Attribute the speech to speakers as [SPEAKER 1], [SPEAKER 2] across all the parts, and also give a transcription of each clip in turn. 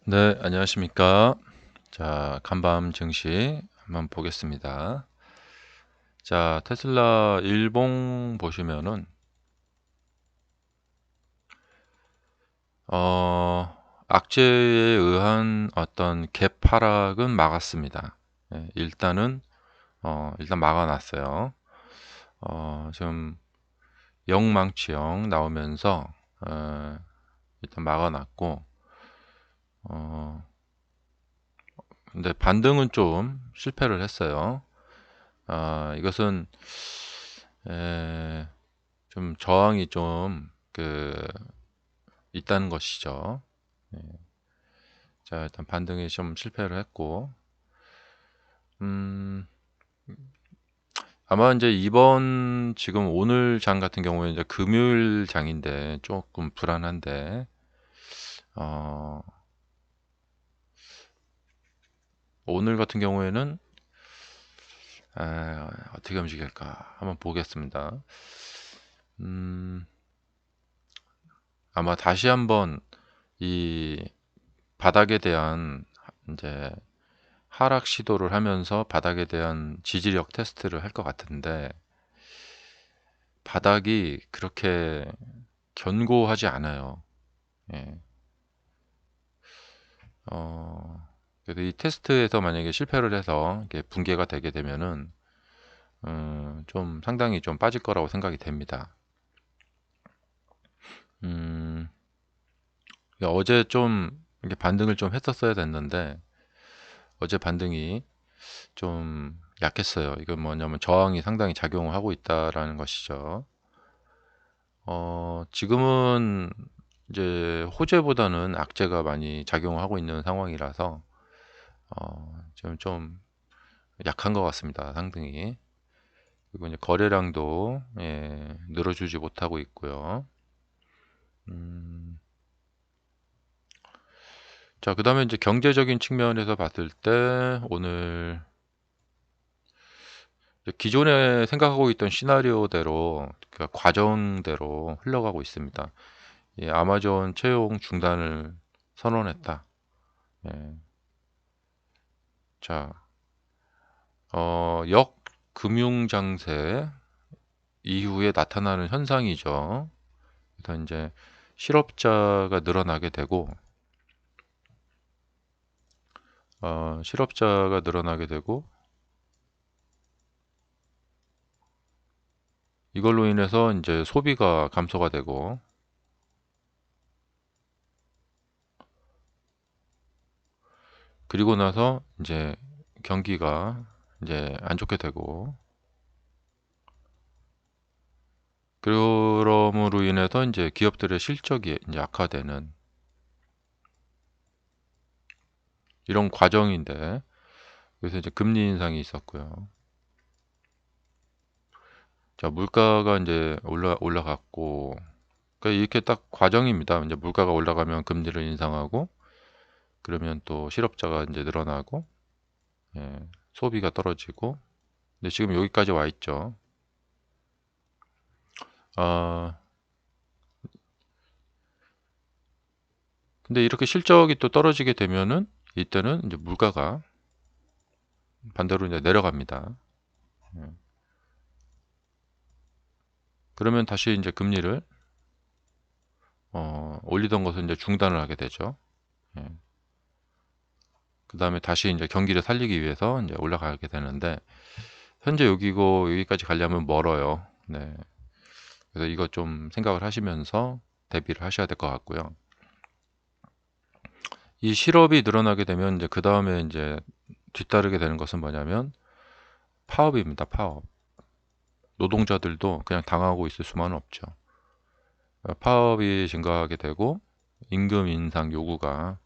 [SPEAKER 1] 네, 안녕하십니까. 자, 간밤 증시 한번 보겠습니다. 자, 테슬라 일봉 보시면은, 악재에 의한 어떤 갭 하락은 막았습니다. 예, 일단 막아놨어요. 지금 영망치형 나오면서, 일단 막아놨고, 어, 근데 반등은 좀 실패를 했어요. 이것은, 에, 좀 저항이 좀 있다는 것이죠. 예. 자, 일단 반등이 좀 실패를 했고, 음, 아마 이제 이번 지금 오늘 장 같은 경우에 이제 금요일 장인데 조금 불안한데, 어, 오늘 같은 경우에는 어떻게 움직일까 한번 보겠습니다. 음, 아마 다시 한번 이 바닥에 대한 이제 하락 시도를 하면서 바닥에 대한 지지력 테스트를 할 것 같은데 바닥이 그렇게 견고하지 않아요. 예. 그래서 이 테스트에서 만약에 실패를 해서 이게 붕괴가 되게 되면은 좀 상당히 좀 빠질 거라고 생각이 됩니다. 음, 어제 좀 이렇게 반등을 좀 했었어야 됐는데 어제 반등이 좀 약했어요. 이건 뭐냐면 저항이 상당히 작용을 하고 있다라는 것이죠. 지금은 이제 호재보다는 악재가 많이 작용하고 있는 상황이라서 지금 좀 약한 것 같습니다. 상등이. 그리고 이제 거래량도 늘어주지 못하고 있고요. 음, 자, 그 다음에 이제 경제적인 측면에서 봤을 때 오늘 기존에 생각하고 있던 시나리오대로 그러니까 과정대로 흘러가고 있습니다. 아마존 채용 중단을 선언했다. 예, 자, 역금융장세 이후에 나타나는 현상이죠. 그래서 이제 실업자가 늘어나게 되고, 실업자가 늘어나게 되고, 이걸로 인해서 이제 소비가 감소가 되고, 그리고 나서 이제 경기가 이제 안 좋게 되고, 그러므로 인해서 이제 기업들의 실적이 이제 악화되는 이런 과정인데, 그래서 이제 금리 인상이 있었고요. 자, 물가가 이제 올라갔고, 그러니까 이렇게 딱 과정입니다. 이제 물가가 올라가면 금리를 인상하고, 그러면 또 실업자가 이제 늘어나고, 예, 소비가 떨어지고, 근데 지금 여기까지 와 있죠. 아, 근데 이렇게 실적이 또 떨어지게 되면은 이때는 이제 물가가 반대로 이제 내려갑니다. 예. 그러면 다시 이제 금리를 올리던 것을 이제 중단을 하게 되죠. 예. 그 다음에 다시 이제 경기를 살리기 위해서 이제 올라가게 되는데 현재 여기고 여기까지 가려면 멀어요. 네. 그래서 이거 좀 생각을 하시면서 대비를 하셔야 될 것 같고요. 이 실업이 늘어나게 되면 이제 그 다음에 이제 뒤따르게 되는 것은 뭐냐면 파업입니다. 파업. 노동자들도 그냥 당하고 있을 수만은 없죠. 파업이 증가하게 되고 임금 인상 요구가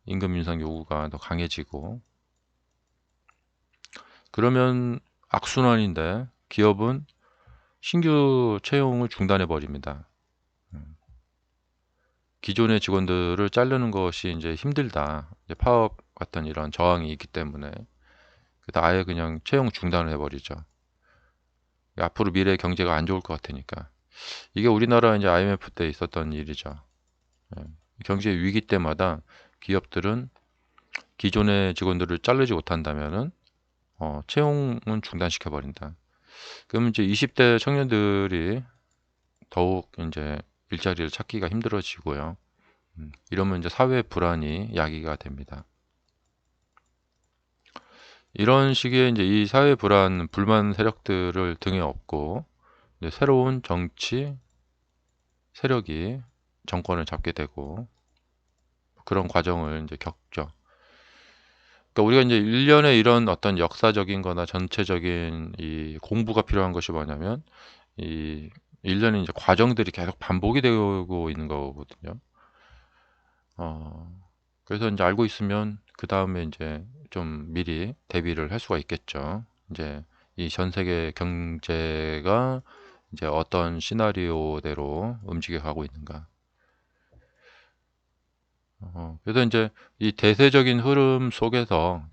[SPEAKER 1] 임금 인상 요구가 더 강해지고 그러면 악순환인데 기업은 신규 채용을 중단해 버립니다. 기존의 직원들을 자르는 것이 이제 힘들다. 이제 파업 같은 이런 저항이 있기 때문에 그래서 아예 그냥 채용 중단을 해버리죠. 앞으로 미래 경제가 안 좋을 것 같으니까. 이게 우리나라 이제 IMF 때 있었던 일이죠. 예. 경제 위기 때마다 기업들은 기존의 직원들을 자르지 못한다면은 채용은 중단시켜 버린다. 그럼 이제 20대 청년들이 더욱 이제 일자리를 찾기가 힘들어지고요. 이러면 이제 사회 불안이 야기가 됩니다. 이런 시기에 이제 이 사회 불안, 불만 세력들을 등에 업고 이제 새로운 정치 세력이 정권을 잡게 되고 그런 과정을 이제 겪죠. 그러니까 우리가 이제 일련의 이런 어떤 역사적인 거나 전체적인 이 공부가 필요한 것이 뭐냐면 이 일련의 이제 과정들이 계속 반복이 되고 있는 거거든요. 그래서 이제 알고 있으면 그 다음에 이제 좀 미리 대비를 할 수가 있겠죠. 이제 이 전 세계 경제가 이제 어떤 시나리오대로 움직여 가고 있는가. 그래서 이제 이 대세적인 흐름 속에서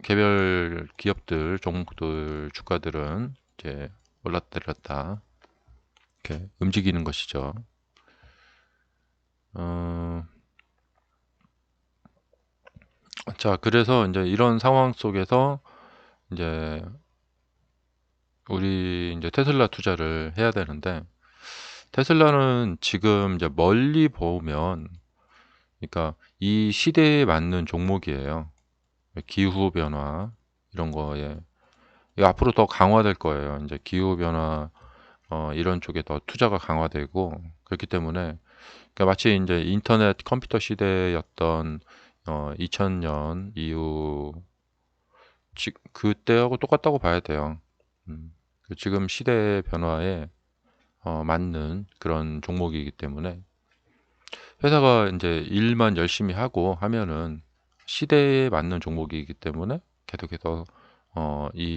[SPEAKER 1] 개별 기업들, 종목들, 주가들은 이제 올랐다 내렸다 이렇게 움직이는 것이죠. 어, 자, 그래서 이제 이런 상황 속에서 이제 우리 이제 테슬라 투자를 해야 되는데 테슬라는 지금 이제 멀리 보면 그러니까 이 시대에 맞는 종목이에요. 기후 변화 이런 거에 이거 앞으로 더 강화될 거예요. 이제 기후 변화 이런 쪽에 더 투자가 강화되고 그렇기 때문에 그러니까 마치 이제 인터넷 컴퓨터 시대였던 2000년 이후 그때하고 똑같다고 봐야 돼요. 지금 시대의 변화에 맞는 그런 종목이기 때문에 회사가 이제 일만 열심히 하고 하면은 시대에 맞는 종목이기 때문에 계속해서 이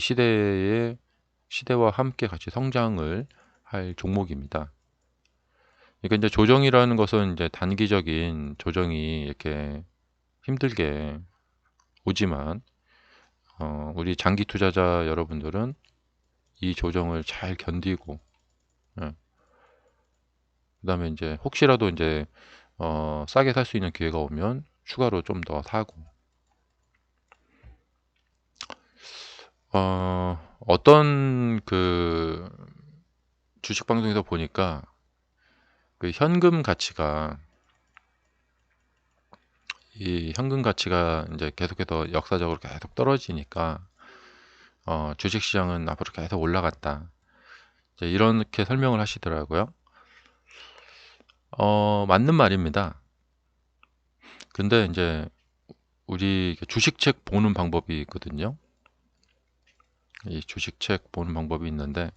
[SPEAKER 1] 시대와 함께 같이 성장을 할 종목입니다. 그러니까 이제 조정이라는 것은 이제 단기적인 조정이 이렇게 힘들게 오지만 우리 장기 투자자 여러분들은 이 조정을 잘 견디고 예, 그다음에 이제 혹시라도 이제 싸게 살 수 있는 기회가 오면 추가로 좀 더 사고 어떤 그 주식 방송에서 보니까 그 현금 가치가 이제 계속해서 역사적으로 계속 떨어지니까 주식 시장은 앞으로 계속 올라갔다. 이제 이렇게 설명을 하시더라고요. 맞는 말입니다. 근데 이제 우리 주식책 보는 방법이 있거든요. 이 주식책 보는 방법이 있는데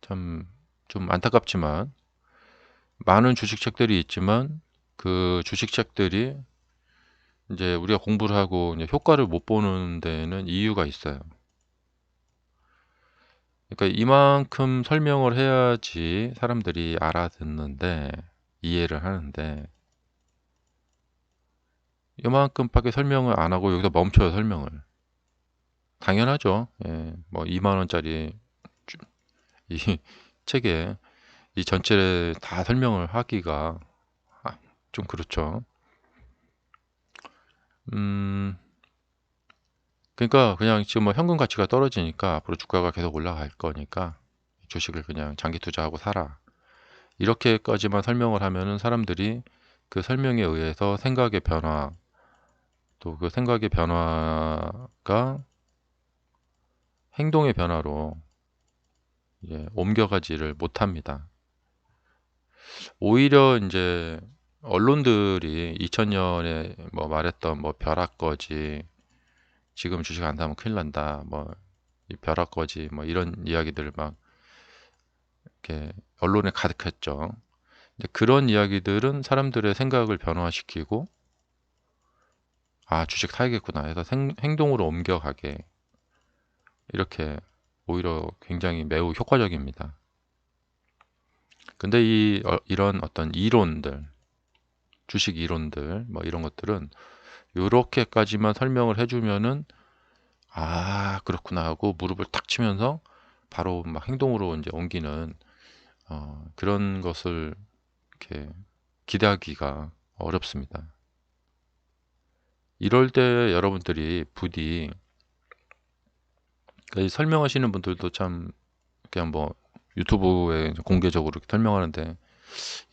[SPEAKER 1] 참 좀 안타깝지만 많은 주식책들이 있지만 그 주식책들이 이제 우리가 공부를 하고 이제 효과를 못 보는 데는 이유가 있어요. 그러니까 이만큼 설명을 해야지 사람들이 알아듣는데 이해를 하는데 이만큼밖에 설명을 안 하고 여기서 멈춰요 설명을. 당연하죠. 예, 뭐 2만 원짜리 이 책에 이 전체를 다 설명을 하기가 좀 그렇죠. 음, 그러니까 그냥 지금 뭐 현금 가치가 떨어지니까 앞으로 주가가 계속 올라갈 거니까 주식을 그냥 장기 투자하고 살아. 이렇게까지만 설명을 하면은 사람들이 그 설명에 의해서 생각의 변화, 또 그 생각의 변화가 행동의 변화로 이제 옮겨가지를 못합니다. 오히려 이제 언론들이 2000년에 뭐 말했던 뭐 벼락거지, 지금 주식 안 사면 큰일 난다, 뭐 이 벼락거지, 뭐 이런 이야기들 막 이렇게 언론에 가득했죠. 근데 그런 이야기들은 사람들의 생각을 변화시키고 아, 주식 사야겠구나 해서 행동으로 옮겨가게 이렇게 오히려 굉장히 매우 효과적입니다. 근데 이런 어떤 이론들, 주식 이론들, 뭐 이런 것들은 이렇게까지만 설명을 해주면은 아, 그렇구나 하고 무릎을 탁 치면서 바로 막 행동으로 이제 옮기는 그런 것을 이렇게 기대하기가 어렵습니다. 이럴 때 여러분들이 부디 이 설명하시는 분들도 참 그냥 뭐 유튜브에 공개적으로 이렇게 설명하는데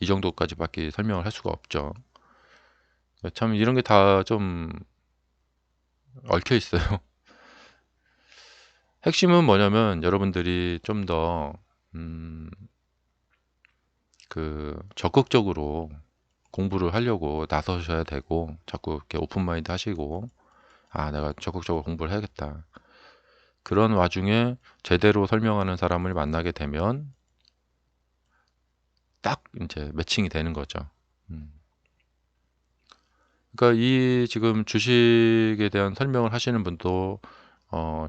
[SPEAKER 1] 이 정도까지밖에 설명을 할 수가 없죠. 참 이런 게 다 좀 얽혀 있어요. 핵심은 뭐냐면 여러분들이 좀 더 적극적으로 공부를 하려고 나서셔야 되고, 자꾸 이렇게 오픈 마인드 하시고, 아, 내가 적극적으로 공부를 해야겠다. 그런 와중에 제대로 설명하는 사람을 만나게 되면 딱 이제 매칭이 되는 거죠. 그러니까 이 지금 주식에 대한 설명을 하시는 분도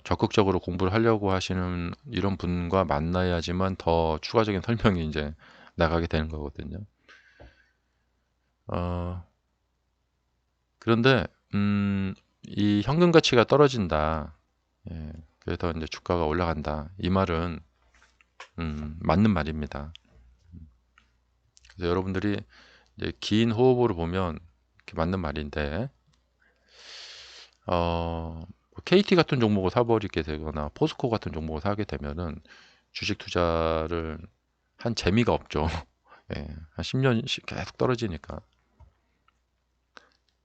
[SPEAKER 1] 적극적으로 공부를 하려고 하시는 이런 분과 만나야지만 더 추가적인 설명이 이제 나가게 되는 거거든요. 어, 그런데 이 현금 가치가 떨어진다. 예, 그래서 이제 주가가 올라간다. 이 말은 맞는 말입니다. 그래서 여러분들이 이제 긴 호흡으로 보면 이렇게 맞는 말인데, KT 같은 종목을 사버리게 되거나 포스코 같은 종목을 사게 되면은 주식 투자를 한 재미가 없죠. 예, 한 10년 계속 떨어지니까.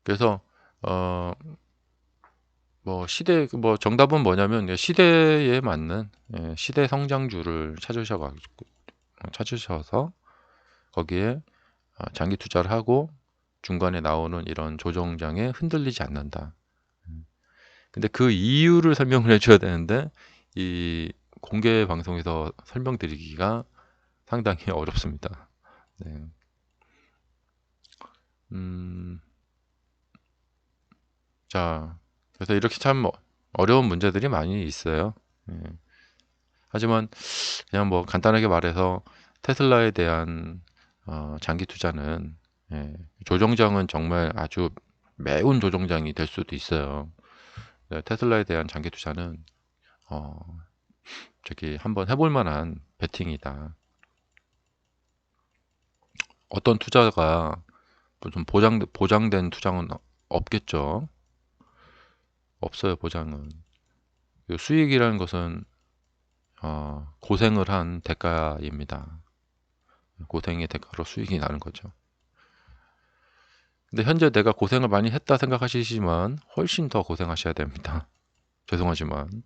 [SPEAKER 1] 그래서 어, 뭐 정답은 뭐냐면 시대에 맞는 시대 성장주를 찾으셔서 거기에 장기 투자를 하고 중간에 나오는 이런 조정장에 흔들리지 않는다. 근데 그 이유를 설명을 해줘야 되는데 이 공개 방송에서 설명드리기가 상당히 어렵습니다. 네. 음, 자, 그래서 이렇게 참 어려운 문제들이 많이 있어요. 예. 하지만 그냥 뭐 간단하게 말해서 테슬라에 대한 장기 투자는 조정장은 정말 아주 매운 조정장이 될 수도 있어요. 네, 테슬라에 대한 장기 투자는 어, 저기 한번 해볼 만한 베팅이다. 어떤 투자가 좀 보장된 투자는 없겠죠. 없어요, 보장은. 수익이라는 것은 고생을 한 대가입니다. 고생의 대가로 수익이 나는 거죠. 근데 현재 내가 고생을 많이 했다 생각하시지만 훨씬 더 고생하셔야 됩니다. 죄송하지만.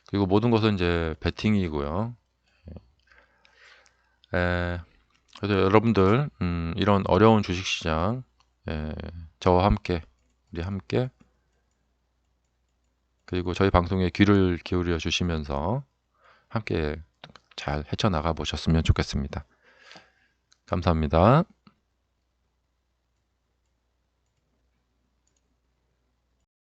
[SPEAKER 1] 그리고 모든 것은 이제 베팅이고요. 그래서 여러분들 이런 어려운 주식시장 저와 함께 우리 함께 그리고 저희 방송에 귀를 기울여 주시면서 함께 잘 헤쳐나가 보셨으면 좋겠습니다. 감사합니다.